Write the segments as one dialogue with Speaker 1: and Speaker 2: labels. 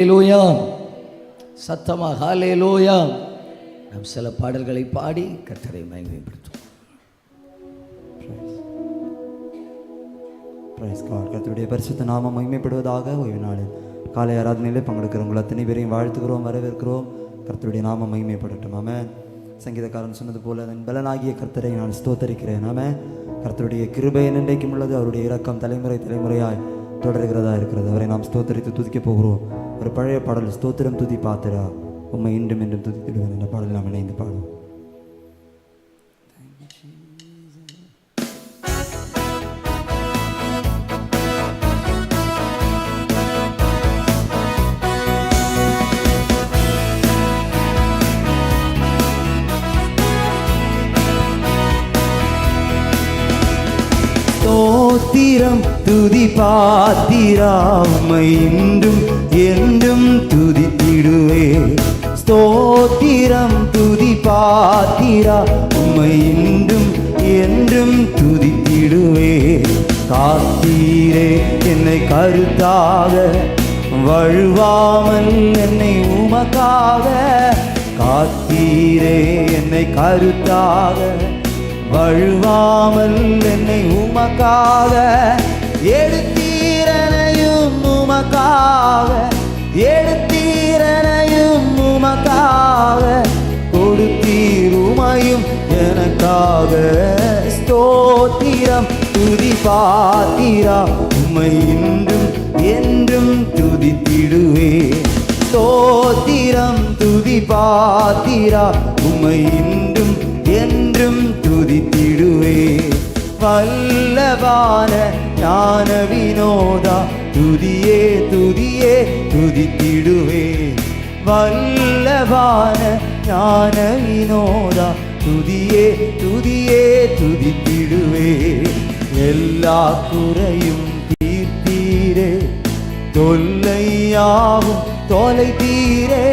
Speaker 1: ஹல்லேலூயா, சத்தமாக ஹல்லேலூயா. நாம் சில பாடல்களை பாடி கர்த்தரை மகிமைப்படுத்துவோம்.
Speaker 2: கர்த்தருடைய பரிசுத்த நாமம் மகிமைப்படுவதாக. ஓய்வு நாளில் காலை ஆராதனையிலே பங்கெடுக்கிற உங்கள் அத்தனை பேரையும் வாழ்த்துக்கிறோம், வரவேற்கிறோம். கர்த்தருடைய நாமம் மகிமைப்படட்டும். ஆமென். சங்கீதக்காரன் சொன்னது போல என் பலனாகிய கர்த்தரை நான் ஸ்தோத்தரிக்கிறேன். ஆமென். கர்த்தருடைய கிருபை என்றைக்கும் உள்ளது, அவருடைய இரக்கம் தலைமுறை தலைமுறையாய் தொடர்கிறதா இருக்கிறது. அவரை நாம் ஸ்தோத்தரித்து துதிக்க போகிறோம். ஒரு பழைய பாடல், ஸ்தோத்திரம் துதி பாத்திரா உம்மை இன்றும் என்றும் துதித்திடுவேன் என்ற பாடல் நாம் இணைந்து பாடுவோம். ஸ்தோத்திரம் துதி பாத்திரா உம்மை இன்றும் என்றும் துதித்திடுவே. ஸ்தோத்திரம் துதி பாத்திரா உம்மை இன்றும் என்றும் துதித்திடுவே. காத்தீரே என்னை கருத்தாக, வழுவாமல் என்னை உமக்காக. காத்தீரே என்னை கருத்தாக, வழுவாமல் என்னை உமக்காக. எடுத்தீரனையும் உமக்காக, எடுத்தீரனையும் உமக்காக. கொடுத்தீர் உமையும் எனக்காக. ஸ்தோத்திரம் துதி பாத்திரா உம்மை இன்றும் என்றும் துதித்திடுவே. ஸ்தோத்திரம் துதி பாத்திரா உம்மை இன்றும் என்றும் துதித்திடுவே. வல்லவான ஞான வினோதா துதியே துதியே துதித்திடுவே. வல்லவான ஞான வினோதா துதியே துதியே துதித்திடுவே. எல்லா குறையும் தீர்த்தீரே, தொல்லையாவும் தொலைத்தீரே.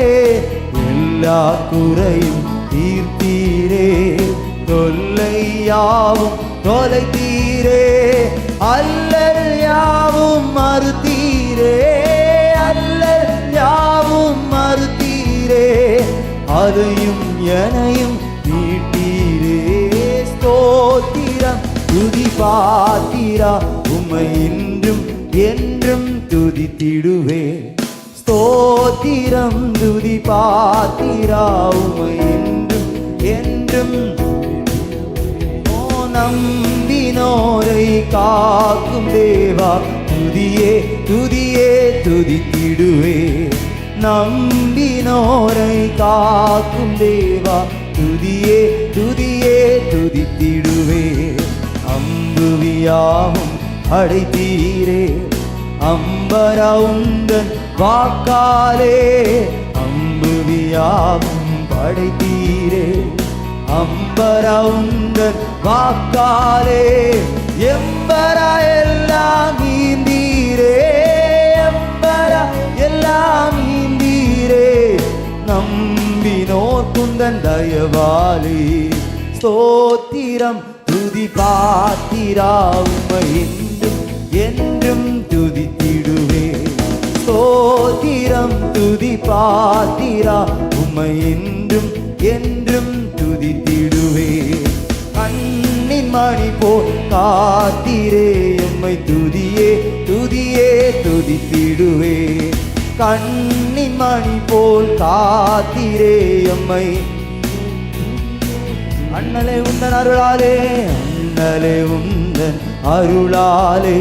Speaker 2: எல்லா குறையும் தீர்த்தீரே, தொல்லையாவும் தொலைத்தீரே. அல்லல் யாவும் மறுத்தீரே, அல்லல் யாவும் மறுத்தீரே. அதையும் எனையும் மீட்டீரே. ஸ்தோத்திரம் துதி பாத்திரா உம்மை இன்றும் என்றும் துதித்திடுவே. ஸ்தோத்திரம் துதி பாத்திரா உம்மை இன்றும் என்றும். ஓ நம்பினோரை காக்கும் தேவா துதியே துதியே துதித்திடுவே. நம்பினோரை காக்கும் தேவா துதியே துதியே துதித்திடுவே. அம்புவியாவும் அடைத்தீரே, அம்பரா உந்தன் வாக்காலே. அம்புவியாவும் படைத்தீரே, அம்பரா உந்தன் வாக்காலே. எம்பரா எல்லாம் நீந்தீரே, எம்பரா எல்லாம் நீந்தீரே. நம்பினோர் குந்தன் தயவாலே. ஸ்தோத்திரம் துதி பாத்திரா உம்மை இன்றும் என்றும் துதித்திடுவே. ஸ்தோத்திரம் துதி பாத்திரா உம்மை இன்றும் என்றும் துதித்திடுவே. கண்ணின் மணி போல் காத்தீரே எம்மை துதியே துதியே துதித்திடுவே. கண்ணின் மணி போல் காத்தீரே எம்மை. அண்ணலே உந்தன் அருளாலே, அண்ணலே உந்தன் அருளாலே.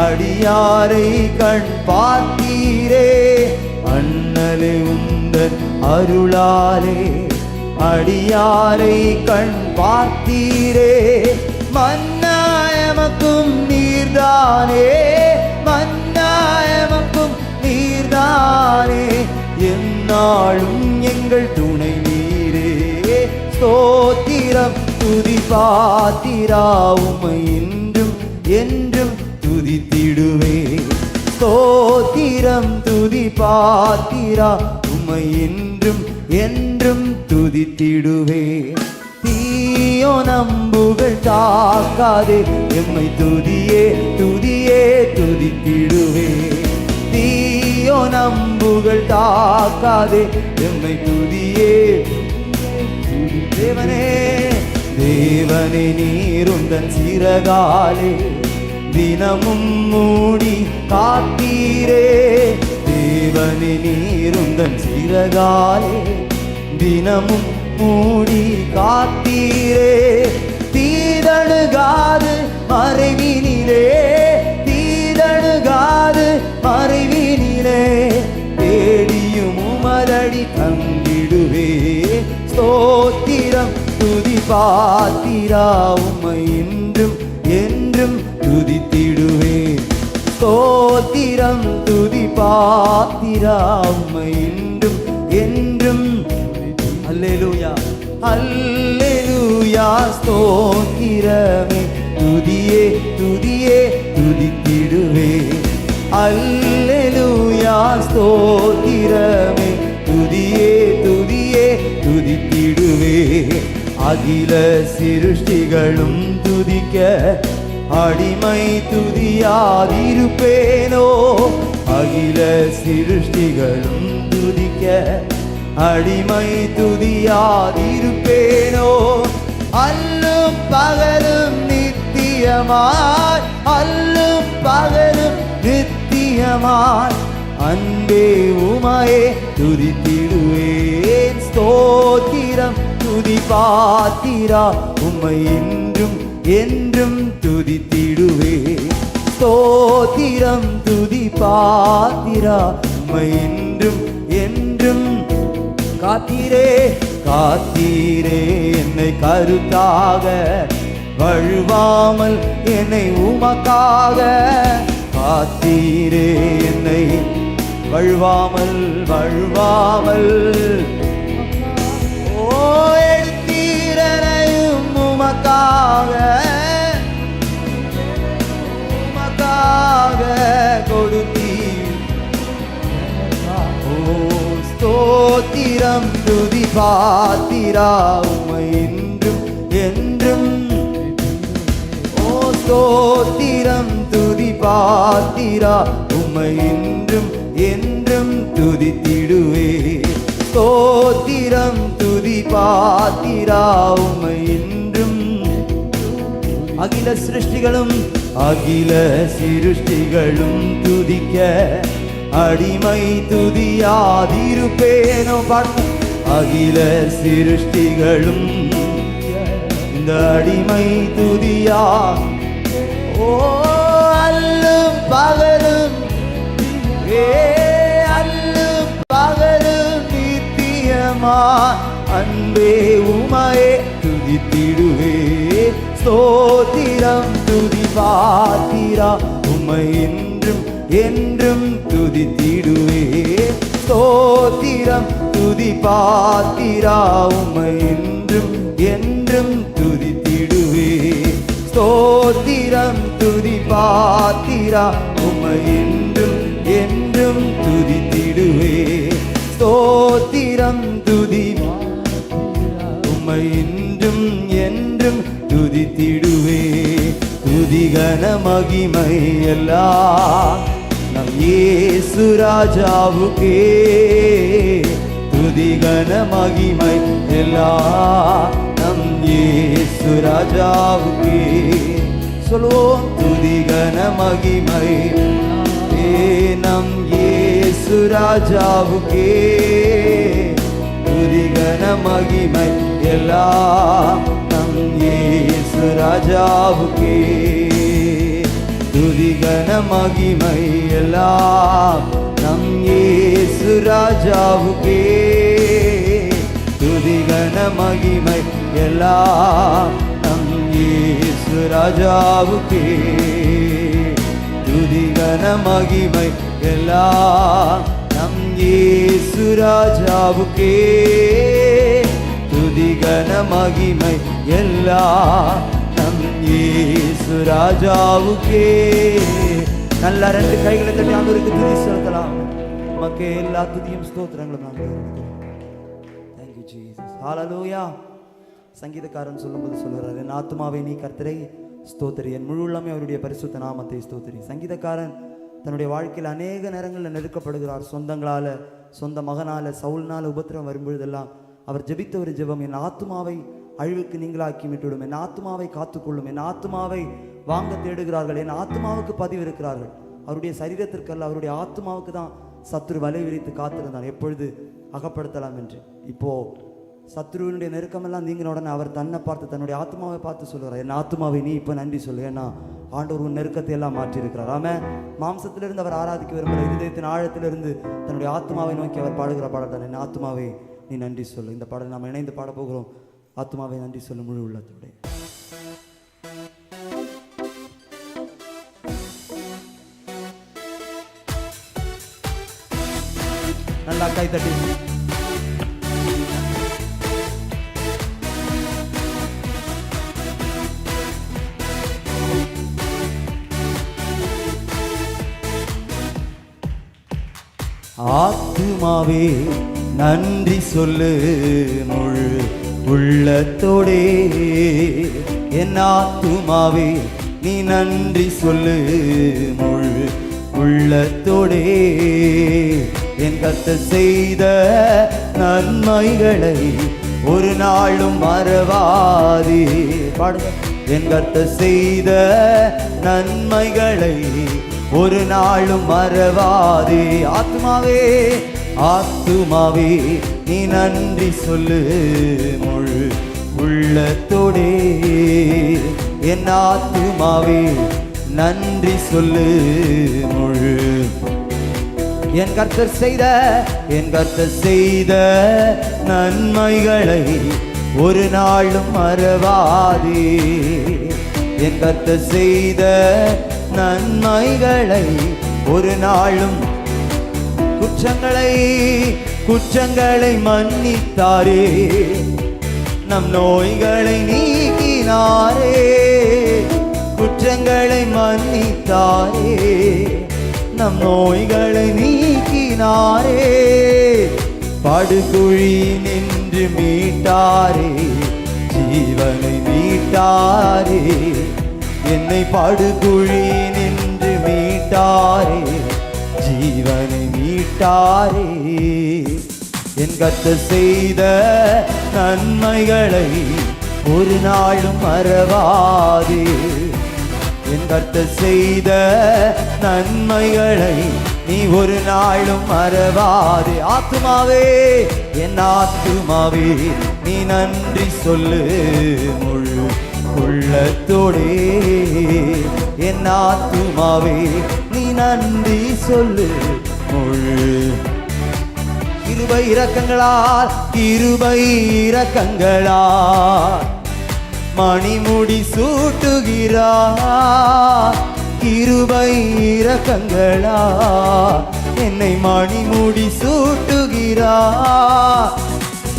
Speaker 2: அடியாரை கண் பார்த்தீரே, அண்ணலே உந்தன் அருளாலே. அடியாரை கண் பார்த்தீரே. மன்னாயமக்கும் நீர்தானே, மன்னாயமக்கும் நீர்தானே. எந்நாளும் எங்கள் துணை நீரே. ஸ்தோத்திரம் துதி பாத்திரா உம்மை இன்றும் என்றும் துதித்திடுவே. ஸ்தோத்திரம் துதி பாத்திரா உம்மை இன்றும் என்றும் துதித்திடுவே. தீயோ நம்புகள் தாக்காதே எம்மை துதியே துதியே துதித்திடுவே. தீயோ நம்புகள் தாக்காதே எம்மை துதியே தேவனே. தேவனே நீருந்தன் சிறகாலே தினமும் மூடி காத்தீரே. தேவனே நீருந்தன் சிறகாலே தினமும் மூடி காத்தீரே. தீதணுகாது மறைவினிலே, தீதணுகாது மறைவினிலே, தேடியும் உமரடி தங்கிடுவே. ஸ்தோத்திரம் துதி பாத்திரா உம்மை இன்றும் என்றும் துதித்திடுவே. ஸ்தோத்திரம் துதி பாத்திரா உம்மை இன்றும் என்றும். அல்லேலூயா அல்லேலூயா. ஸ்தோத்திரமே துதியே துதியே துதித்திடுவே. அல்லேலூயா ஸ்தோத்திரமே துதியே துதியே துதித்திடுவே. அகில சிருஷ்டிகளும் துதிக்க அடிமை துதியாதிருப்பேனோ. அகில சிருஷ்டிகளும் துதிக்க அடிமை துதியாதிருப்பேனோ. அல்லும் பகலும் நித்தியமாய், அல்லும் பகலும் நித்தியமாய் அன்பே உமையே துதித்திடுவேன். ஸ்தோத்திரம் துதி பாத்திரா உம்மை இன்றும் என்றும் துதித்திடுவே. ஸ்தோத்திரம் துதி பாத்திரா உம்மை இன்றும் என்றும். காத்தீரே காத்தீரே என்னை கருத்தாக, வழுவாமல் என்னை உமக்காக. காத்தீரே என்னை வழுவாமல் வழுவாமல். ஓ எடுத்தீரையும் உமக்காக, உமக்காக கொடுத்தீர். ஓ ஸ்தோத்திரம் துதி பாத்திரா உம்மை இன்றும் என்றும். ஓ ஸ்தோத்திரம் துதி பாத்திரா உம்மை இன்றும் என்றும் துதித்திடுவே. ஸ்தோத்திரம் துதி பாத்திரா உம்மை இன்றும். அகில சிருஷ்டிகளும் அகில சிருஷ்டிகளும் துதிக்க அடிமை துதியாதிருப்பேனோ. அகில சிருஷ்டிகளும் இந்த அடிமை துதியா. ஓ அல்லும் பகலும், அல்லும் பகலும் நித்தியமா அன்பே உமையே துதித்திடுவே. ஸ்தோத்திரம் துதி பாத்திரா உம்மை இன்றும் என்றும் துதித்திடுவே. ஸ்தோத்திரம் துதி பாத்திரா உம்மை இன்றும் என்றும் துதித்திடுவே. ஸ்தோத்திரம் துதி பாத்திரா உம்மை இன்றும் என்றும் துதித்திடுவே. ஸ்தோத்திரம் துதி உம்மை இன்றும் என்றும் துதித்திடுவே. துதிகன மகிமை எல்லாம் நம் இயேசு ராஜாவுக்கே. துதிகன மகிமை எல்லாம் நம் இயேசு ராஜாவுக்கே. சொல்வோம் துதிகன மகிமை நம் இயேசு ராஜாவுக்கே. துதிகன மகிமை எல்லாம் நம் இயேசு ராஜாவுக்கே. துதிகன மகிமை எல்லாம் நம் இயேசு ராஜாவுக்கே. துதிகன மகிமை எல்லாம் நம் இயேசு ராஜாவுக்கே. துதிகன மகிமை எல்லாம் நம் இயேசு ராஜாவுக்கே. துதிகன மகிமை எல்லாம் நம் இயேசு ராஜாவுக்கே. நல்ல ரெண்டு கைகளை தட்டி ஆண்டவருக்கு துதி செலுத்தலாம். நமக்கு எல்லா துதியும் ஸ்தோத்திரங்களும் நாங்கள் Thank you Jesus. ஹalleluya. சங்கீதக்காரன் சொல்லும்போது சொல்கிறார், என் ஆத்துமாவே நீ கர்த்தரை ஸ்தோத்திரி, என் முழு உள்ளமே அவருடைய பரிசுத்த நாமத்தை ஸ்தோத்திரி. சங்கீதக்காரன் தன்னுடைய வாழ்க்கையில் அநேக நேரங்களில் நெருக்கப்படுகிறார். சொந்தங்களால், சொந்த மகனால், சவுல்னால் உபத்திரம் வரும்பொழுதெல்லாம் அவர் ஜெபித்த ஒரு ஜெபம், என் ஆத்துமாவை அழிவுக்கு நீங்களாக்கி விட்டுவிடும், என் ஆத்துமாவை காத்துக்கொள்ளும், என் ஆத்துமாவை வாங்க தேடுகிறார்கள், என் ஆத்துமாவுக்கு பதிவு இருக்கிறார்கள். அவருடைய சரீரத்திற்கல்ல, அவருடைய ஆத்துமாவுக்கு தான் சத்துரு வலை விரித்து காத்திருந்தான் எப்பொழுது அகப்படுத்தலாம் என்று. இப்போ சத்ருவினுடைய நெருக்கமெல்லாம் நீங்கின உடனே அவர் தன்னை பார்த்து, தன்னுடைய ஆத்மாவை பார்த்து சொல்கிறார், என் ஆத்மாவை நீ இப்போ நன்றி சொல்லு, ஏன்னா ஆண்டவர் உன் நெருக்கத்தை எல்லாம் மாற்றியிருக்கிறார். ஆமாம், மாம்சத்திலிருந்து அவர் ஆராதிக்க விரும்பல, இருதயத்தின் ஆழத்திலிருந்து தன்னுடைய ஆத்மாவை நோக்கி அவர் பாடுகிற பாடல் தான் என் ஆத்மாவை நீ நன்றி சொல்லு. இந்த பாடல் நாம் இணைந்து பாட போகிறோம். ஆத்மாவை நன்றி சொல்லு முழு உள்ளத்தோட. நல்லா கை தட்டி ஆத்துமாவே நன்றி சொல்லு முழு உள்ளத்தோடே, என் ஆத்துமாவே நீ நன்றி சொல்லு முழு உள்ளத்தோடே, என் கர்த்தர் செய்த நன்மைகளை ஒரு நாளும் மறவாதே. பாடுங்க. என் கர்த்தர் செய்த நன்மைகளை ஒரு நாளும் மறவாதே. ஆத்துமாவே, ஆத்துமாவே நீ நன்றி சொல்லு முழு உள்ளத்தோடே, என் ஆத்துமாவே நன்றி சொல்லு முழு. என் கர்த்தர் செய்த நன்மைகளை ஒரு நாளும் மறவாதே. என் கர்த்தர் செய்த நன்மைகளை ஒரு நாளும், குற்றங்களை மன்னித்தாரே, நம் நோய்களை நீக்கினாரே. குற்றங்களை மன்னித்தாரே, நம் நோய்களை நீக்கினாரே. படுகுழி நின்று மீட்டாரே, ஜீவனை மீட்டாரே. என்னை படுகுழி நின்று மீட்டாரே, ஜீவனை மீட்டாரே. என் கர்த்தர் செய்த நன்மைகளை ஒரு நாளும் மறவாதே. என் கர்த்தர் செய்த நன்மைகளை நீ ஒரு நாளும் மறவாதே. ஆத்துமாவே, என் ஆத்துமாவே நீ நன்றி சொல்லு முழு உள்ளத்தோடே, என் ஆத்துமாவே நீ நன்றி சொல்லு முழு. கிருபை இரக்கங்களால் மணிமுடி சூட்டுகிறார். கிருபை இரக்கங்களால் என்னை மணிமுடி சூட்டுகிறார்.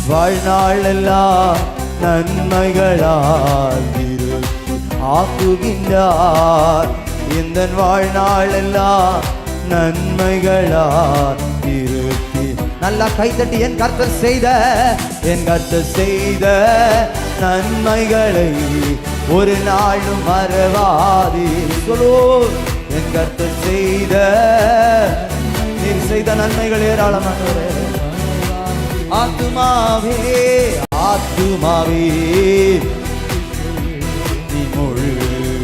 Speaker 2: வாழ்நாளெல்லாம் நன்மைகளால் திருப்தி ஆக்குகின்றார். இந்த வாழ்நாளெல்லாம் நன்மைகளால் திருப்தி. நல்லா கைத்தட்டி என் கர்த்தர் செய்த நன்மைகளை ஒரு நாளும் மறவாதே. சொல்லு. என் கர்த்தர் நீர் செய்த நன்மைகள் ஏராளமானவரே. ஆத்துமாவே, ஆத்துமாவே நீ முழு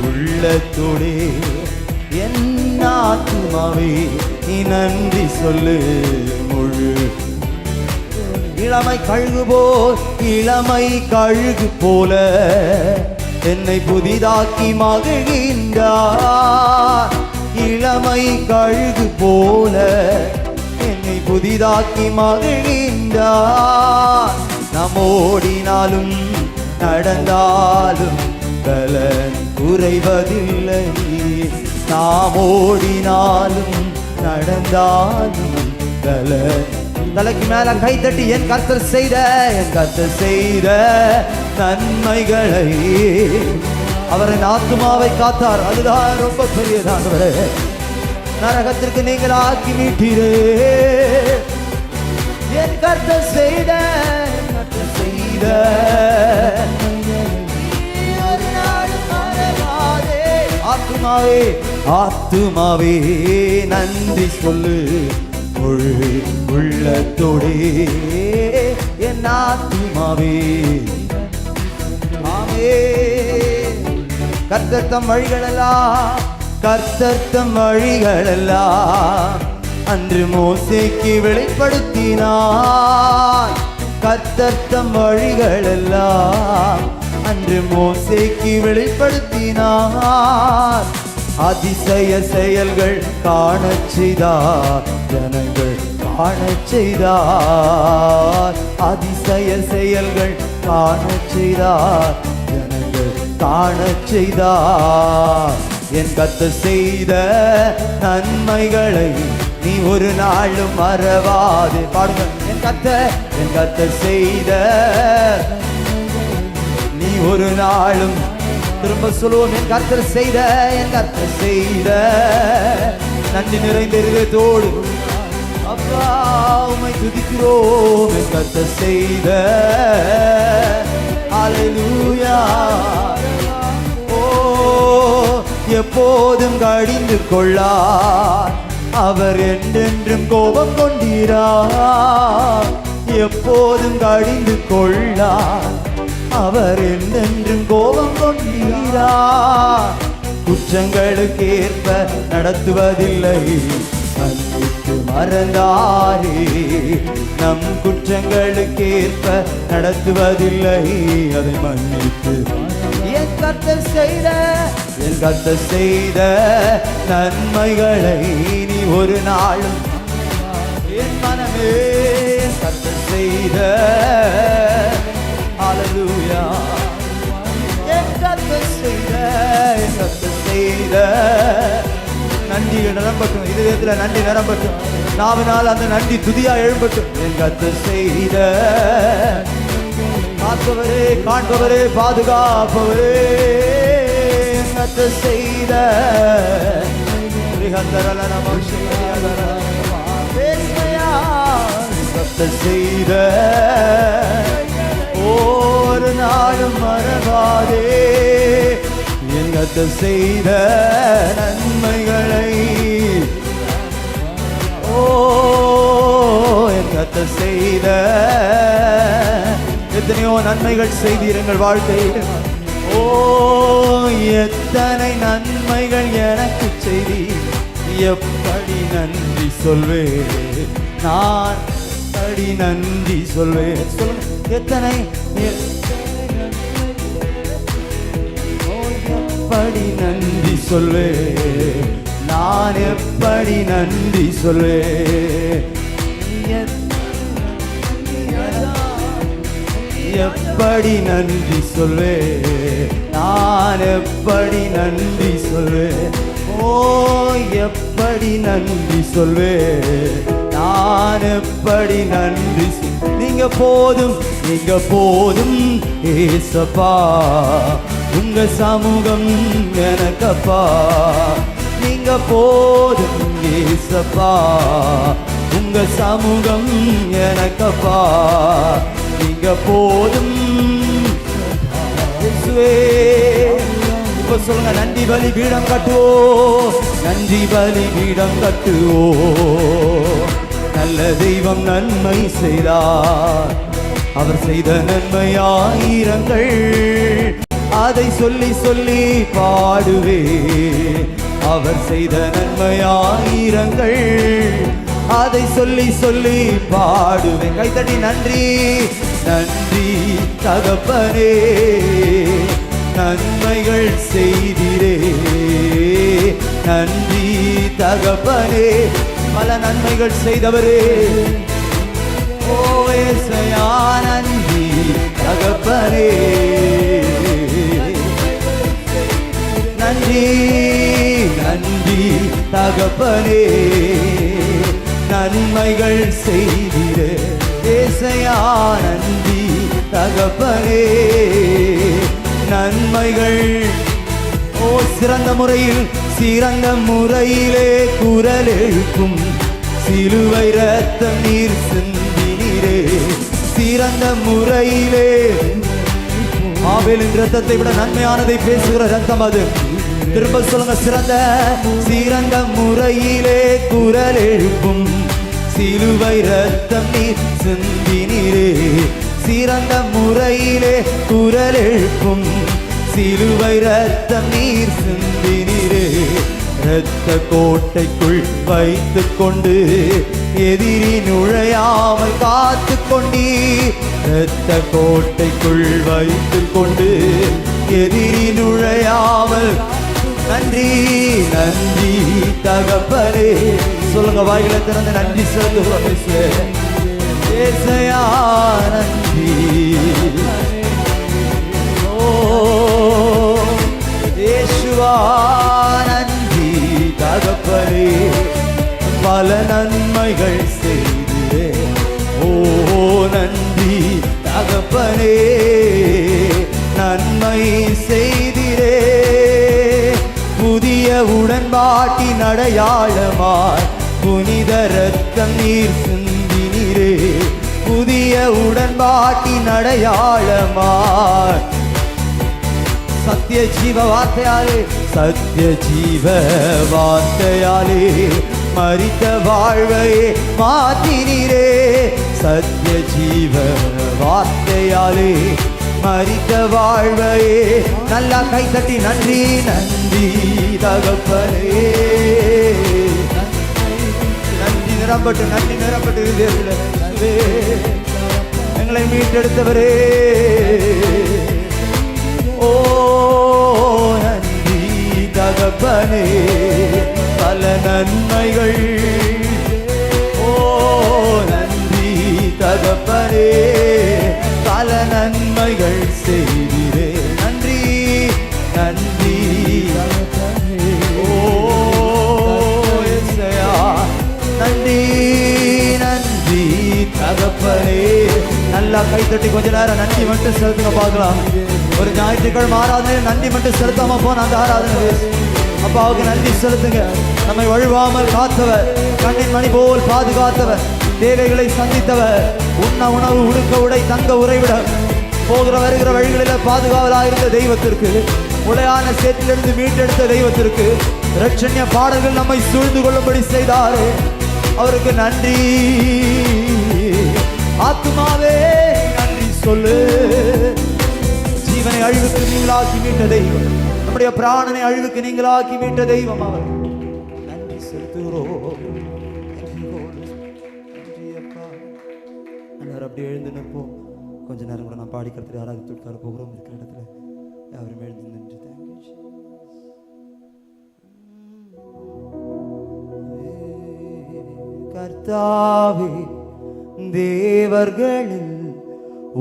Speaker 2: உள்ளத்தோடே, என் ஆத்துமாவே நீ நன்றி சொல்லு முழு. இளமை கழுகு போல என்னை புதிதாக்கி மகிழ்கின்றார். இளமை கழுகு போல என்னை புதிதாக்கி மகிழ்கின்றார். நாம் ஓடினாலும் நடந்தாலும் பலன் குறைவதில்லை. நாம் ஓடினாலும் நடந்தாலும் பலன். தலைக்கு மேல கைத்தட்டி என் கர்த்தர் செய்த நன்மைகளை, அவர் என் ஆத்துமாவை காத்தார், அதுதான் ரொம்ப பெரியதானவரே. நரகத்திற்கு நீங்கள் ஆக்கி மீட்டீரே. என் கர்த்தர் செய்த ஆத்துமாவே ஆத்துமாவே நன்றி சொல்லு முழு உள்ளத்தோடே என் ஆத்துமாவே. ஆமே. கர்த்தர் தம் வழிகளெல்லாம் கர்த்தர் தம் வழிகளெல்லாம் அன்று மோசேக்கு வெளிப்படுத்தினார். கர்த்தர் தம் வழிகளெல்லாம் அன்று மோசேக்கு வெளிப்படுத்தினார். அதிசய செயல்கள் காணச் செய்தார், ஜனங்கள் காணச் செய்தார். அதிசய செயல்கள் காணச் செய்தார், ஜனங்கள் காணச் செய்தார். என் கர்த்தர் செய்த நன்மைகளை நீ ஒரு நாளும் மறவாதே. பாடுங்க. என் கர்த்தர் செய்த நீ ஒரு நாளும், திரும்ப சொல்லுவோம், என் கர்த்தர் செய்த நன்றி நிறைந்த இருதயத்தோடு அப்பா உம்மை துதிக்கிறோம். என் கர்த்தர் செய்த அல்லேலூயா. ஓ எப்போதும் கடிந்து கொள்ளார், அவர் என்றென்றும் கோபம் கொண்டீரார். எப்போதும் கடிந்து கொள்ளார், அவர் என்றென்றும் கோபம் கொண்டீரார். குற்றங்களுக்கேற்ப நடத்துவதில்லை, மன்னித்து மறந்தாரே. நம் குற்றங்களுக்கேற்ப நடத்துவதில்லை, அதை மன்னித்து. என் கர்த்தர் செய்த நன்மைகளை நீ ஒரு நாளும், என் மனமே என் கர்த்தர் செய்த அல்லேலூயா. என் கர்த்தர் செய்த நன்றிகள் நிரம்பட்டும், இதயத்தில் நன்றி நிரம்பட்டும், நாவினால் அந்த நன்றி துதியா எழும்பட்டும். என் கர்த்தர் செய்த, காப்பவரே காண்பவரே பாதுகாப்பவரே, என் கர்த்தர் செய்த கர்த்தர் செய்த ஒரு நாளும் மறவாதே. என் கர்த்தர் செய்த நன்மைகளை, ஓ என் கர்த்தர் செய்த எத்தனையோ நன்மைகள் செய்தீர் எங்கள் வாழ்க்கையில். ஓ எத்தனை நன்மைகள் எனக்கு செய்தீர், எப்படி நன்றி சொல்வேன் நான், எப்படி நன்றி சொல்வேன். சொல்லுங்க. எத்தனை எப்படி நன்றி சொல்வேன் நான், எப்படி நன்றி சொல்வேன். எப்படி நன்றி சொல்வேன் நான், எப்படி நன்றி சொல்வேன். ஓ எப்படி நன்றி சொல்வேன் நான், எப்படி நன்றி. நீங்க போதும் ஏசப்பா, உங்க சமூகம் எனக்கப்பா. நீங்க போதும் ஏசப்பா, உங்க சமூகம் எனக்கப்பா. நீங்க போதும் இயேசுவே. இப்ப சொல்லுங்க, நன்றி பலி பீடம் கட்டுவோ, நன்றி பலி பீடம் கட்டுவோ. நல்ல தெய்வம் நன்மை செய்தார், அவர் செய்த நன்மை ஆயிரங்கள், அதை சொல்லி சொல்லி பாடுவே. அவர் செய்த நன்மை ஆயிரங்கள், அதை சொல்லி சொல்லி பாடுவே. கைத்தட்டி நன்றி நன்றி தகப்பனே, நன்மைகள் செய்திரே. நன்றி தகப்பனே, பல நன்மைகள் செய்தவரே. ஓ ஏசையா நன்றி தகப்பனே, நன்றி நன்றி தகப்பனே, நன்மைகள் செய்திரே. ஏசையா நன்றி தகப்பனே, நன்மைகள். ஓ சிறந்த முறையிலே குரல் எழுப்பும், சிலுவை ரத்தம் நீர் சிந்தினீரே. சிறந்த முறையிலே ஆபேலின் ரத்தத்தை விட நன்மையானதை பேசுகிற ரத்தம் அது. திரும்ப சொல்லுங்க. சிறந்த முறையிலே குரல் எழுப்பும் சிலுவை ரத்தம் நீர் சிந்தினீரே. சிறந்த முறையிலே குரல் எழுப்பும் சிலுவை ரத்தம் நீர் சிந்தினீரே. இரத்த கோட்டைக்குள் வைத்துக் கொண்டு எதிரி நுழையாமல் காத்து கொண்டீர். இரத்த கோட்டைக்குள் வைத்துக் கொண்டு எதிரி நுழையாமல். நன்றி நன்றி தகப்பனே. சொல்லுங்க, வாய்களை திறந்து நன்றி செலுத்துகிறோம். ஏசையா நன்றி. ஓ இயேசுவா நன்றி தகப்பனே. பல நன்மைகள் செய்தே. ஓ நன்றி தகப்பனே, நன்மை செய்திரே. புதிய உடன்பாட்டின் அடையாளமாய் புனித ரத்தம் நீர் சிந்தினீரே. புதிய உடன்பாட்டின் அடையாளமாய் சத்திய ஜீவ வார்த்தையாலே. சத்திய ஜீவ வார்த்தையாலே மரித்த வாழ்வையே மாற்றினீரே. சத்திய ஜீவ வார்த்தையாலே மரித்த வாழ்வையே. நல்லா கை தட்டி நன்றி நன்றி தகப்பனே. நன்றி நிரம்பட்டு, நன்றி நிரம்பட்டு. எங்களை மீட்டெடுத்தவரே. ஓ நன்றி தகப்பனே. பல நன்மைகள். ஓ நன்றி தகப்பனே, பல நன்மைகள் செய்திரே. நன்றி நன்றி. ஓ இயேசுயா நன்றி நன்றி தகப்பனே. நல்லா கை தட்டி கொஞ்ச நேரம் நன்றி மட்டும் செலுத்துங்க பார்க்கலாம். ஒரு ஞாயிற்றுக்கிழமை ஆராதனை நன்றி மட்டும் செலுத்தாம போன அந்த ஆராதனை அப்பாவுக்கு நன்றி செலுத்துங்க. நம்மை வழுவாமல் காத்தவர், கண்ணின் மணி போல் பாதுகாத்தவர், தேவைகளை சந்தித்தவர், உண்ண உணவு, உடுக்க உடை, தங்க உறைவிடம், போகிற வருகிற வழிகளில் பாதுகாவலாக இருந்த தெய்வத்திற்கு, உளையான சேற்றிலிருந்து மீட்டெடுத்த தெய்வத்திற்கு இரட்சண்ய பாடல்கள் நம்மை சூழ்ந்து கொள்ளும்படி செய்தாரே. அவருக்கு நன்றி. ஆத்துமாவே நன்றி சொல்லு. ஜீவனை அழிவுக்கு நீங்களாக்கி மீட்ட தெய்வம், நம்முடைய பிராணனை அழிவுக்கு நீங்களாக்கி மீட்ட தெய்வம் அவர். நன்றி செலுத்துகிறோம். நன்றி அப்பா. எல்லாரும் அப்படியே எழுந்து நிற்போம். கொஞ்ச நேரம் கூட நான் பாடிக்கிறதுக்கு யாராவது உட்கார போகிறோம். இருக்கிற இடத்துல யாரும் எழுந்து நின்று கர்த்தாவே, தேவர்களில்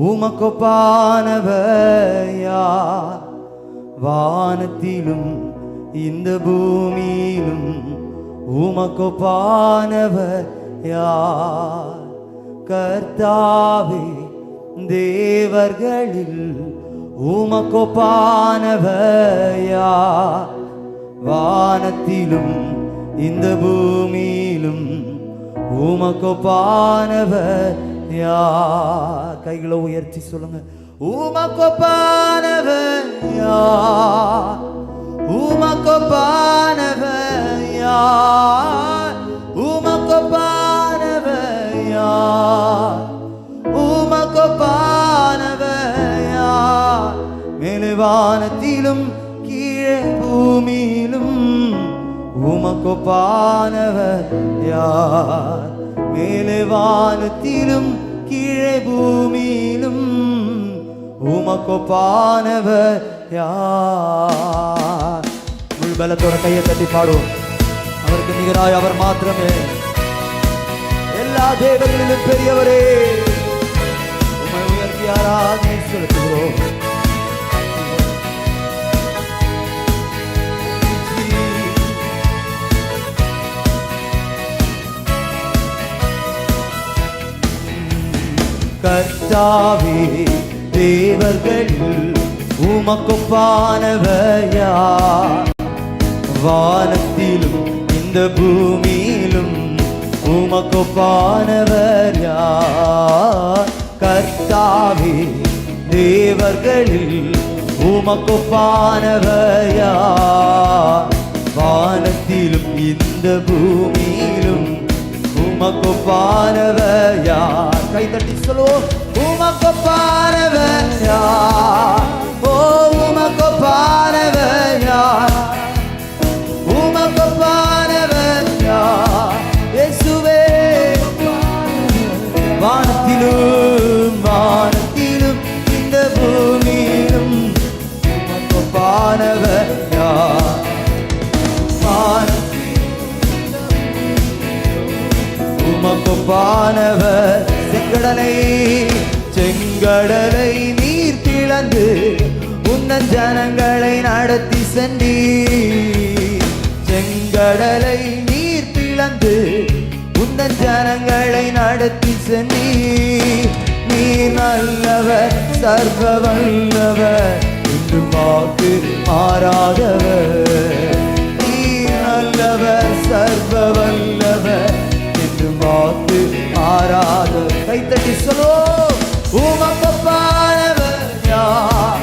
Speaker 2: உமக்கொப்பானவர் யார்? வானத்திலும் இந்த பூமியிலும் உமக்கொப்பானவர் யார்? கர்த்தாவே, தேவர்களில் உமக்கொப்பானவர் யார்? வானத்திலும் இந்த பூமியிலும் உமக்கொப்பானவர் யார்? கைகளை உயர்த்தி சொல்லுங்க. உமக்கொப்பானவர் யார்? உமக்கொப்பானவர் யார்? உமக்கொப்பானவர் யார்? உமக்கொப்பானவர் யார்? மேலே வானத்திலும் கீழே பூமியிலும் உமக்கொப்பானவர் யார்? மேலே வானத்திலும் கீழே பூமியிலும் உமக்கொப்பானவர் யார்? முழு பலத்தோட கையை தட்டி பாடுவோம். அவருக்கு நிகராய் அவர் மாத்திரமே. எல்லா தேவர்களிலும் பெரியவரே, உம்மை உயர்த்தி ஆராதனை செலுத்துகிறோம். கர்த்தாவே, தேவர்களில் உமக்கொப்பானவர் யார்? வானத்திலும் இந்த பூமியிலும் உமக்கொப்பானவர் யார்? கர்த்தாவே, தேவர்களில் உமக்கொப்பானவர் யார்? வானத்திலும் இந்த பூமியிலும் உமக்கொப்பானவர் யார்? கைதட்டி சொல்லுவோம். உமக்கொப்பானவர் யார்? ஓ உமக்கொப்பானவர் யார்? உமக்கொப்பானவர் யார்? இயேசுவே. வானத்திலும் வானத்திலும் இந்த பூமியிலும் உமக்கொப்பானவர் யார்? உமக்கொப்பானவர். செங்கடலை நீர் பிளந்து உந்தன் ஜனங்களை நடத்தி சென்றீர். செங்கடலை நீர் பிளந்து உந்தன் ஜனங்களை நடத்தி சென்றீர். நீர் நல்லவர், சர்வ வல்லவர், இன்று வாக்கு மாறாதவர். நீர் நல்லவர், சர்வ வல்லவர், என்று வாக்கு மாறாதவர். கைத்தட்டி சொல்லுவோம். உமக்கொப்பானவர் யார்?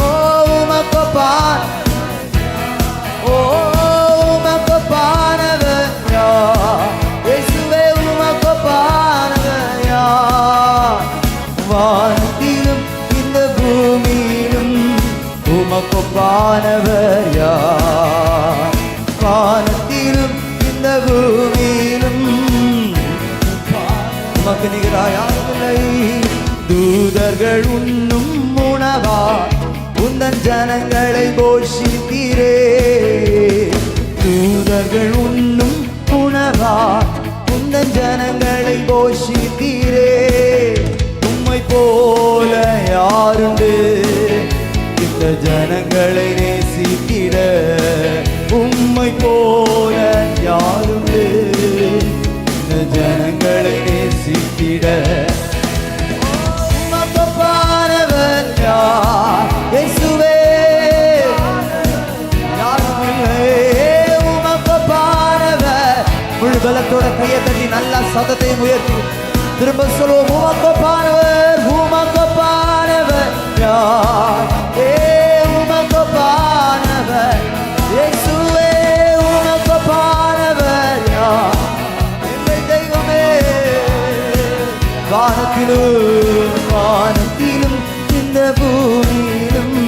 Speaker 2: ஓ உமக்கொப்பான், ஓ உமக்கொப்பானவர் யார்? இயேசுவே உமக்கொப்பானவர் யார்? வானத்திலும் இந்த பூமியிலும் உமக்கொப்பானவர் யார்? வானத்திலும் இந்த பூமியிலும் உமக்கு நிகராய் யாருமில்லை. தூதர்கள் உண்ணும் உணவா உந்தன் ஜனங்களை போஷித்தீரே. தூதர்கள் உண்ணும் உணவா உந்தன் ஜனங்களை போஷித்தீரே. உம்மை போல யாருண்டு இந்த ஜனங்களை நேசித்திட? உம்மை போல யாருண்டு இந்த ஜனங்களை நேசித்திட? உமக்கொப்பானவர் யார்? இயேசுவே. யாருமில்லை. உமக்கொப்பானவர். முழு பலத்தோட கையை தட்டி நல்ல சத்தத்தை உயர்த்தி திரும்ப சொல்லுவோம். உமக்கொப்பானவர், உமக்கொப்பானவர் யார்? உமக்கொப்பானவர் இயேசுவே. உமக்கொப்பானவர் யார்? எங்கள் தெய்வமே. வானத்திலும் வானத்திலும் இந்த பூமியிலும்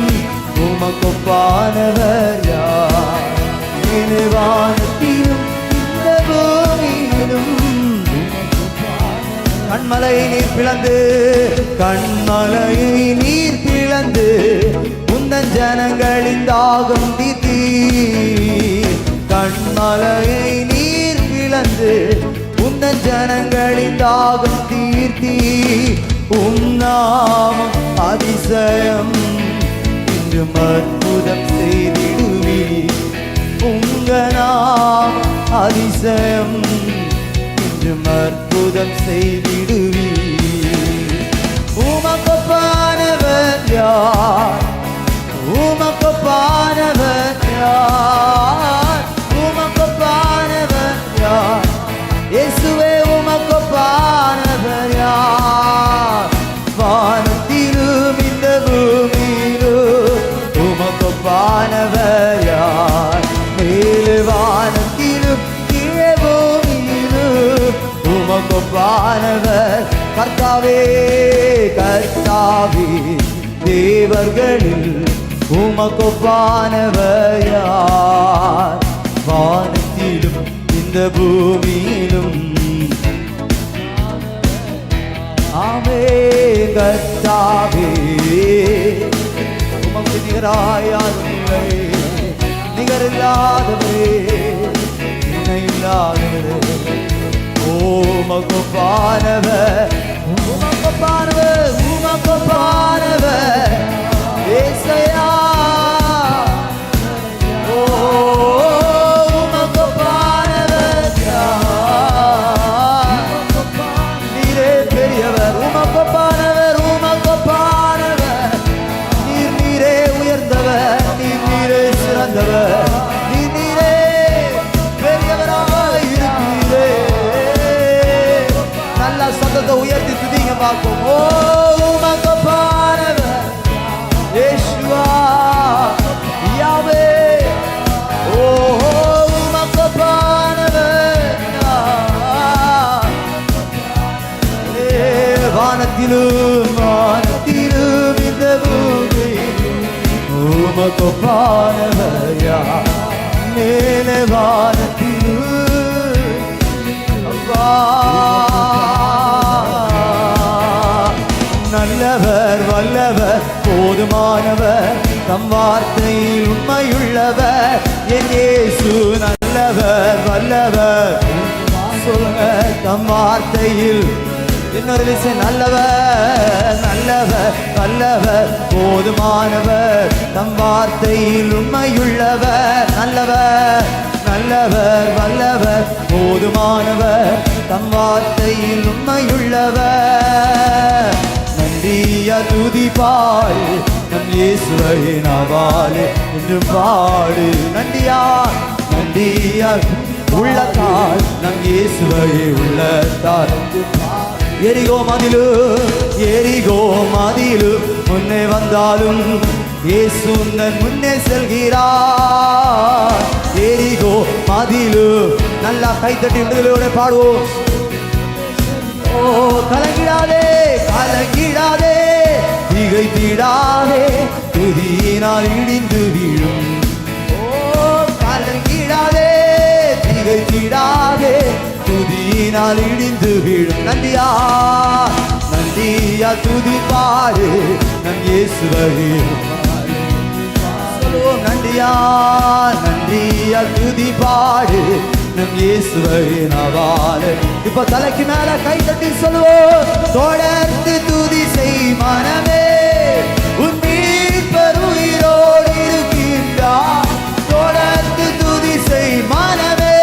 Speaker 2: உமக்கொப்பானவர் யார்? வானத்திலும் இந்த பூமியிலும் கண்மலையை நீர் பிளந்து, கண்மலையை நீர் பிளந்து உந்தன் ஜனங்களின் தாகம் தீர்த்தீர். கண்மலையை நீர் பிளந்து உந்தன் ஜனங்களின் தாகம் தீர்த்தீர். நாமம் அதிசயம் இன்றும் அற்புதம் செய்திடுவீர். உங்க நாமம் அதிசயம் இன்றும் அற்புதம் செய்திடுவீர். உமக்கொப்பானவர் யார்? உமக்கொப்பானவர் யார்? உமக்கொப்பானவர் யார்? இயேசுவே உமக்கொப்பானவர் யார்? வானத்திலும் இந்த பூமியிலும் உமக்கொப்பானவர் யார்? மேலே வானத்திலும் கீழே பூமியிலும் உமக்கொப்பானவர். கர்த்தாவே கர்த்தாவே தேவர்களில் உமக்கொப்பானவர் யார்? வானத்திலும் இந்த பூமியிலும் ஆமே கர்த்தாவே. உமக்கு நிகராய் யாருமில்லை. நிகரில்லாதவரே, இணையில்லாதவரே. உமக்கொப்பானவர், உமக்கொப்பானவர், உமக்கொப்பானவர் ஏசையா. ஓ உமக்கொப்பானவர் யார்? நீரே பெரியவர். உமக்கொப்பானவர், உமக்கொப்பானவர். நீரே உயர்ந்தவர், நீரே சிறந்தவர், நீரே பெரியவராக இருக்கிறீரே. நல்ல சத்தத்தை உயர்த்தி துதிங்க பார்ப்போம். ஓ உமக்கொப்பானவர் இயேசுவா. வானத்திலும் வானத்திலும் இந்த பூமியிலும் உமக்கொப்பானவர் யார்? மேலே வானத்திலும் அப்பா நல்லவர் வல்லவர் போதுமானவர் தம் வார்த்தையில் உண்மையுள்ளவர் என் இயேசு நல்லவர் வல்லவர் சொல்லுங்க தம் வார்த்தையில் இன்னொரு விஷயம் நல்லவர் நல்லவர் வல்லவர் போதுமானவர் தம் வார்த்தையில் உண்மையுள்ளவர் நல்லவர் நல்லவர் வல்லவர் போதுமானவர் தம் வார்த்தையில் உண்மையுள்ளவர் நன்றியா துதி பாடு நம் இயேசுவை நாவாலே என்று பாடு நன்றியா நன்றியா உள்ளத்தால் நம் இயேசுவை உள்ளத்தால் எரிகோ மதிலு முன்னே வந்தாலும் இயேசு உந்தன் முன்னே செல்கிறார் எரிகோ மதிலு நல்லா கைத்தட்டி விடுதலையோட பாடுவோம் ஓ கலங்கிடாதே கலங்கிடாதே திகைத்திடாதே துதியினால் இடிந்து வீழும் ஓ கலங்கிடாதே திகைத்திடாதே துதியினால் இடிந்து வீழும் நன்றியா நன்றியா துதி பாடு நம் இயேசுவை சொல்லுவோம் நன்றியா நன்றியா துதி பாடு நம் இயேசுவை நாவாலே இப்ப தலைக்கு மேல கை தட்டி சொல்லுவோம் தொடர்ந்து துதி செய் மனமே உன் மீட்பர் உயிரோடு இருக்கின்றார் தொடர்ந்து துதி செய் மனமே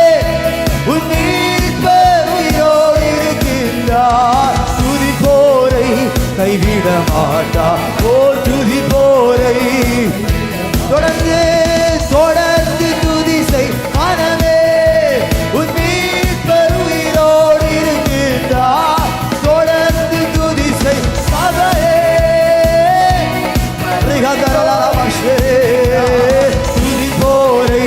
Speaker 2: உன் மீட்பர் உயிரோடு இருக்கின்றார் துதி போரை கைவிட மாட்டார் ஓ துதி போரை தொடர்ந்து தொடர்ந்து துதி செய் மனமே உன் மீட்பர் உயிரோடு இருக்கின்றார் தொடர்ந்து துதி செய் சபையே துதி போரை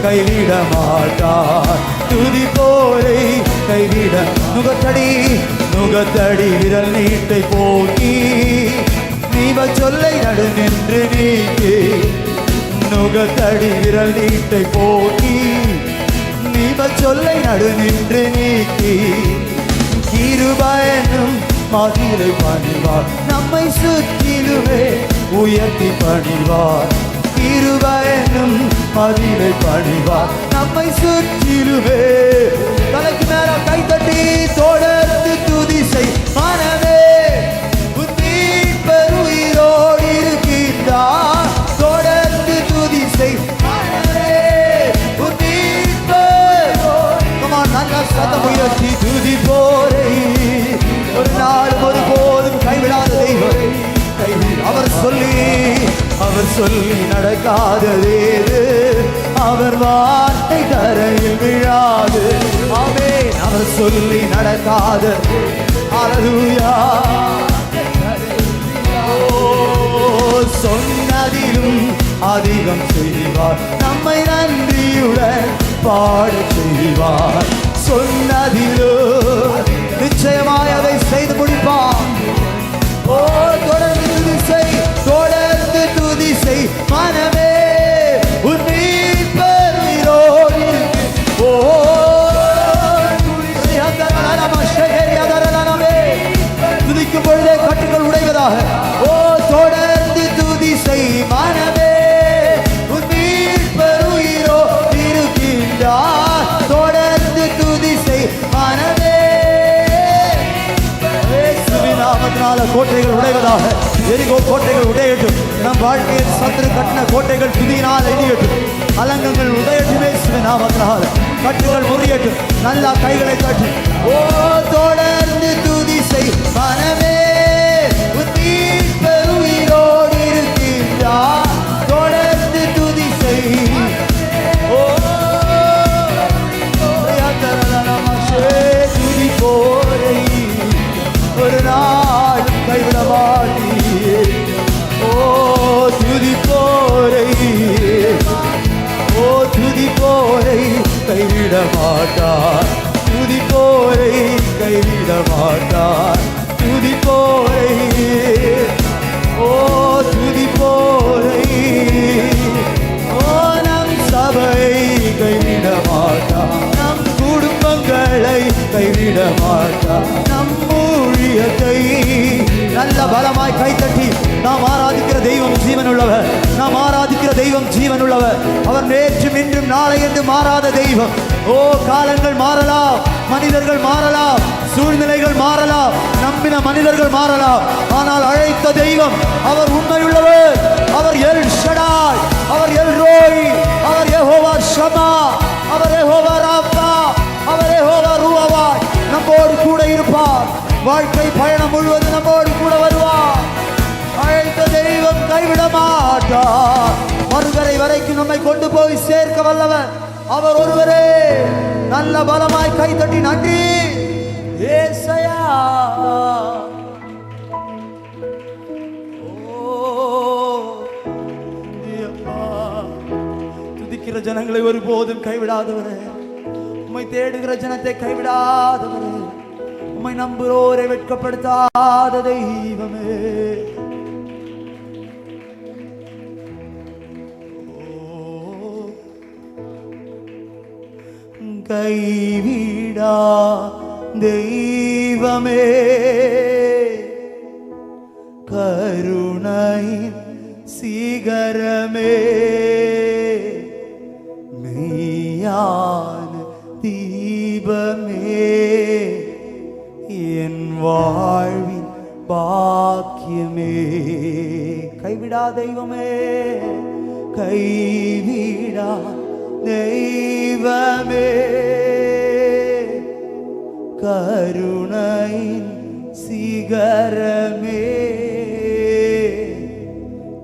Speaker 2: கைவிட மாட்டார் துதி போரை கைவிட நுகத்தடி விரல் நீட்டை போக்கி நீவ சொல்லை நடு நின்று நீக்கி நுகத்தடி விரல் நீட்டை போக்கி நீவ சொல்லை நடு நின்று நீக்கி கிருபையெனும் மதிலை பணிவார் நம்மை சுற்றிலுமே உயர்த்தி பணிவார் கிருபையெனும் மதிலை பணிவார் நம்மை சுற்றிலுமே தலைக்கு மேல கைத்தட்டி தொடர்ந்து துதி செய் மனமே உன் மீட்பர் உயிரோடு இருக்கின்றார் தொடர்ந்து துதி செய் மனமே உன் மீட்பர் நல்ல சத்தம் உயர்த்தி துதி போரை ஒரு நாள் ஒருபோதும் கைவிடாத தெய்வம் அவர் சொல்லி நடக்காததேது அவர் வார்த்தை தரையில் விழாது ஆமென் அவர் சொல்லி நடக்காத அல்லேலூயா சொன்னதிலும் அதிகம் செய்வார் நம்மை நன்றியுடன் பாட செய்வார் சொன்னதிலும் நிச்சயமாய் அதை செய்து முடிப்பார் ஓ தொடர்ந்து துதி செய் மனமே உன் மீட்பர் உயிரோடு ஓ துதிக்கும் பொழுதே கட்டுகள் உடைவதாக ஓ தொடர்ந்து துதி செய் மனமே உன் மீட்பர் உயிரோடு இருக்கின்றார் தொடர்ந்து துதி செய் மனமே நாமத்தினால கோட்டைகள் உடைவதாக எரிகோ கோட்டைகள் உடையட்டும் நம் வாழ்க்கையில் சத்துரு கட்டின கோட்டைகள் துதியினால் இடியட்டும் அலங்கங்கள் உடையட்டுமே நாமத்தினால கட்டுகள் முறியட்டும் நல்லா கைகளை தட்டு ஓ தொடர்ந்து துதி செய் மனமே உன் மீட்பர் உயிரோடு இருக்கின்றார் தொடர்ந்து துதி செய் ஓ துதி போரை ஒரு நாள் கைவிட மாட்டீயே ஓ துதி போரை கைவிட மாட்டார் துதி போரை கைவிட மாட்டார் துதி போ பலமாய் கைத்தட்டி நாம் ஆராதிக்கிற தெய்வம் ஜீவனுள்ளவர். நாம் ஆராதிக்கிற தெய்வம் ஜீவனுள்ளவர். அவர் நேற்றும் இன்றும் நாளை என்று மாறாத தெய்வம். ஓ, காலங்கள் மாறலாம், மனிதர்கள் மாறலாம், சூழ்நிலைகள் மாறலாம், நம்பின மனிதர்கள் மாறலாம், ஆனால் அழைத்த தெய்வம் அவர் உண்மையுள்ளவர். அவர் எல் ஷடாய், அவர் எல் ரோய், அவர் யெகோவா ஷமா, அவர் யெகோவா ராஃபா, அவர் யெகோவா ரூவாய். நம்மோடு கூட இருப்பார். வாழ்க்கை பயணம் முழுவதும் நம்மோடு கூட வருவார். அழைத்த தெய்வம் கைவிட மாட்டார். மறுகரை வரைக்கும் நம்மை கொண்டு போய் சேர்க்க வல்லவர் அவர் ஒருவரே. நல்ல பலமாய் கைத்தட்டி நன்றி ஏசையா. துதிக்கிற ஜனங்களை ஒருபோதும் கைவிடாதவரே, உம்மை தேடுகிற ஜனத்தை கைவிடாதவரே, உம்மை நம்புவோரை வெட்கப்படுத்தாத தெய்வமே. கைவிடா தெய்வமே, கருணையின் சிகரமே, மெய்யான தீபமே, என் வாழ்வின் பாக்கியமே. கைவிடா தெய்வமே, கைவிடா தெய்வமே, கருணையின் சிகரமே,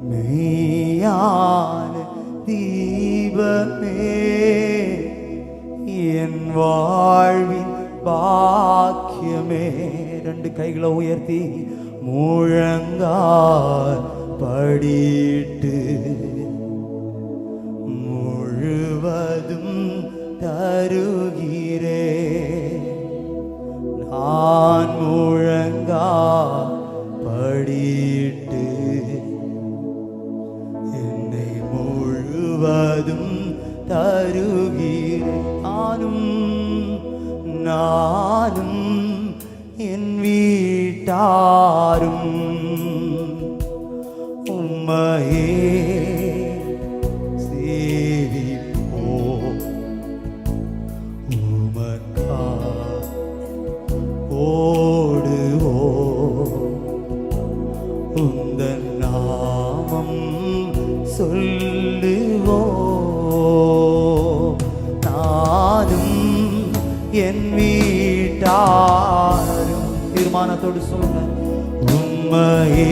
Speaker 2: மெய்யான தீபமே, என் வாழ்வின் பாக்கியமே. ரெண்டு கைகளை உயர்த்தி முழங்கால் படிட்டு முழுவதும் தருகிறே. நான் முழங்கால் படிட்டு என்னை முழுவதும் தருகிறேன். நானும் என் வீட்டாரும் உம்மையே சேவிப்போம். உமக்கா ஓடுவோம், உந்தன் நாமம் சொல்லுவோம். நானும் என் வீட்டாரும் தீர்மானத்தோடு சொல்லுங்க, உம்மையே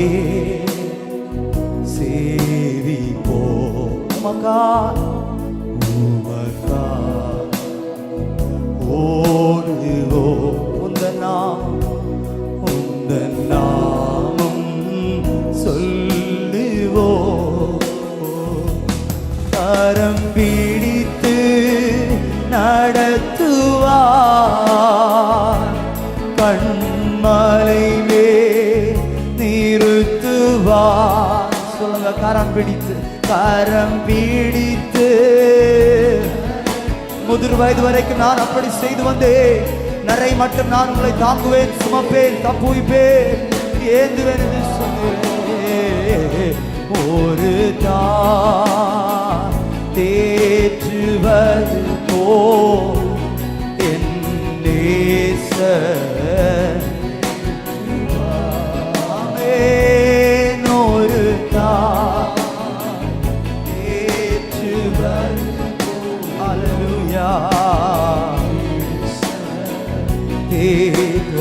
Speaker 2: சேவிப்போம். உமக்கா உமக்கா ஓடுவோம், உந்தன் நாமம் சொல்லுவோம். கரம் பிடித்து நடத்துவார், கண்மலை மேல் நிறுத்துவார். சொல்லுங்க, கரம் பிடித்து, கரம் பிடித்து. முதிர் வயது வரைக்கும் நான் அப்படி செய்து வந்தேன். நரை மட்டும் நான் உங்களை தாங்குவேன், சுமப்பேன், தப்புவிப்பேன், ஏந்துவேன் என்று சொன்னேன். ஒரு தான் தேற்றுவது போல் என் நேசர். ஆமென். ஒரு தான் தேற்றுவது போல். அல்லேலூயா.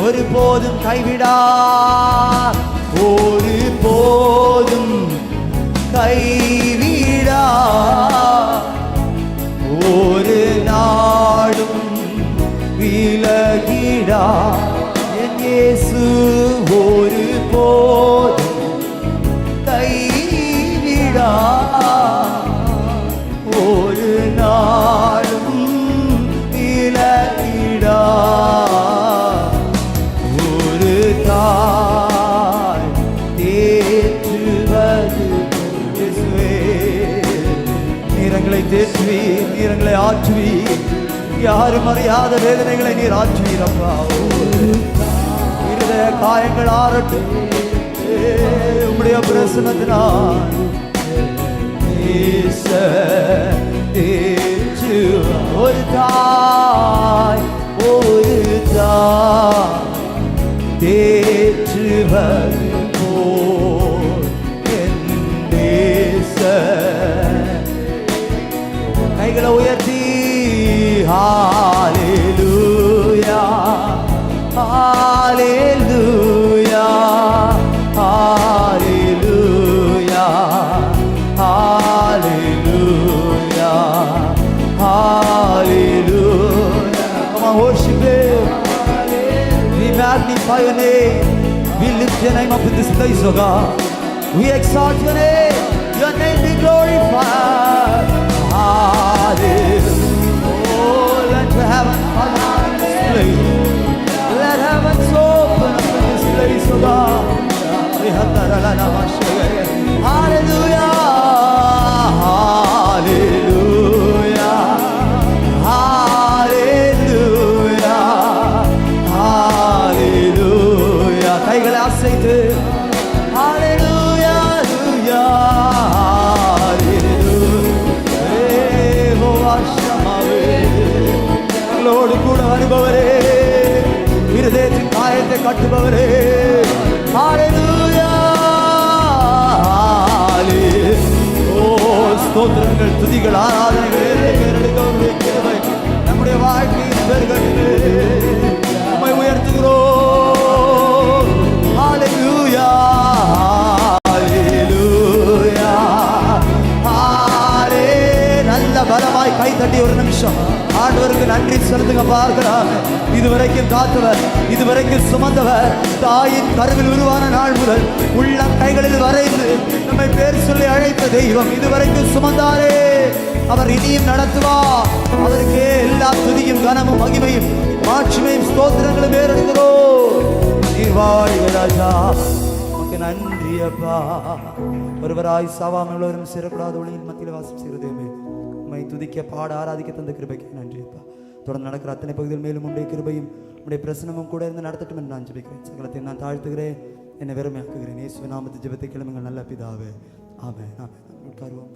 Speaker 2: ஒருபோதும் கைவிடார், ஒருபோதும் கைவிடார், ஒரு நாடும் விலகிடார். என் இயேசு ஒருபோதும் கைவிடார், ஒரு நாடும் விலகிடார். ஒரு தாய் தேற்றுவது இயேசுவே. நீரங்களை தேற்றுவி, நீரங்களை ஆற்றுவி, யாரும் அறியாத வேதனைகளை நீர் ஆற்றுவீரப்பா. இருதய காயங்கள் ஆறட்டும், உம்முடைய பிரசன்னத்தினால் ஒரு தாய் தேற்றுவது போல் என் நேசர். கைகளை உயர்த்தி ஹalleluya ஹalleluya ஹalleluya ஹalleluya ஹalleluya. Come on, worship Him. We magnify Your name. We lift Your name up in this place, oh God. We exalt Your name. Your name be glorified. Hallelujah. Oh, let heaven fall down in this place. Let heaven open up in this place, oh God. Hallelujah. Hallelujah. Hallelujah. Hallelujah. கைகளை அசைத்து Hallelujah. எங்களோடு கூட வருபவரே, இருதயத்தின் காயத்தை கட்டுபவரே, ஹalleluya. ஓ ஸ்தோத்திரங்கள், துதிகள், ஆராதனைகள் ஏறெடுக்கவருடைய கிருபை நம்முடைய வாழ்க்கையின் பெருகட்டிலே உம்மை உயர்த்துகிறோம். ஹalleluya ஹalleluya ஹalலே. நல்ல பலமாய் கை தட்டி ஒரு நிமிஷம் ஆண்டவருக்கு நன்றி செலுத்துங்க. பார்க்கிறார், இதுவரைக்கும் காத்தவர், இதுவரைக்கும் சுமந்தவர், தாயின் கருவில் உருவான நாள் முதல் உள்ள கைகளில் வரைந்து நம்மை பேர் சொல்லி அழைத்த தெய்வம், இதுவரைக்கும் சுமந்தாரே, அவர் இனியும் நடத்துவார். அவருக்கே எல்லா துதியும் கனமும் மகிமையும் மாட்சிமையும் ஸ்தோத்திரங்களும் ஏறெடுக்கிறோம். நீர் வாழ்க ராஜா, உமக்கு நன்றி அப்பா. ஒருவராய் சாவாமல் ஒருவரும் சேரக்கூடாத ஒளியின் மத்தியில் வாசம் செய்கிறதேமே, உம்மை துதிக்க பாட ஆராதிக்க தந்த கிருபைக்கு நன்றி அப்பா. தொடர்ந்து நடக்கிற அத்தனை பகுதியில் மேலும் உடைய கிருபையும் உடைய பிரசனமும் கூட இருந்து நடத்தட்டும் என்று நான் ஜெபிக்கிறேன். சகலத்தை நான் தாழ்த்துகிறேன், என்னை வெறுமையாக்குகிறேன். இயேசுவின் நாமத்தில் ஜெபத்தை கேளுங்கள் நல்ல பிதாவே, ஆமென் ஆமென். உட்காருவோம்.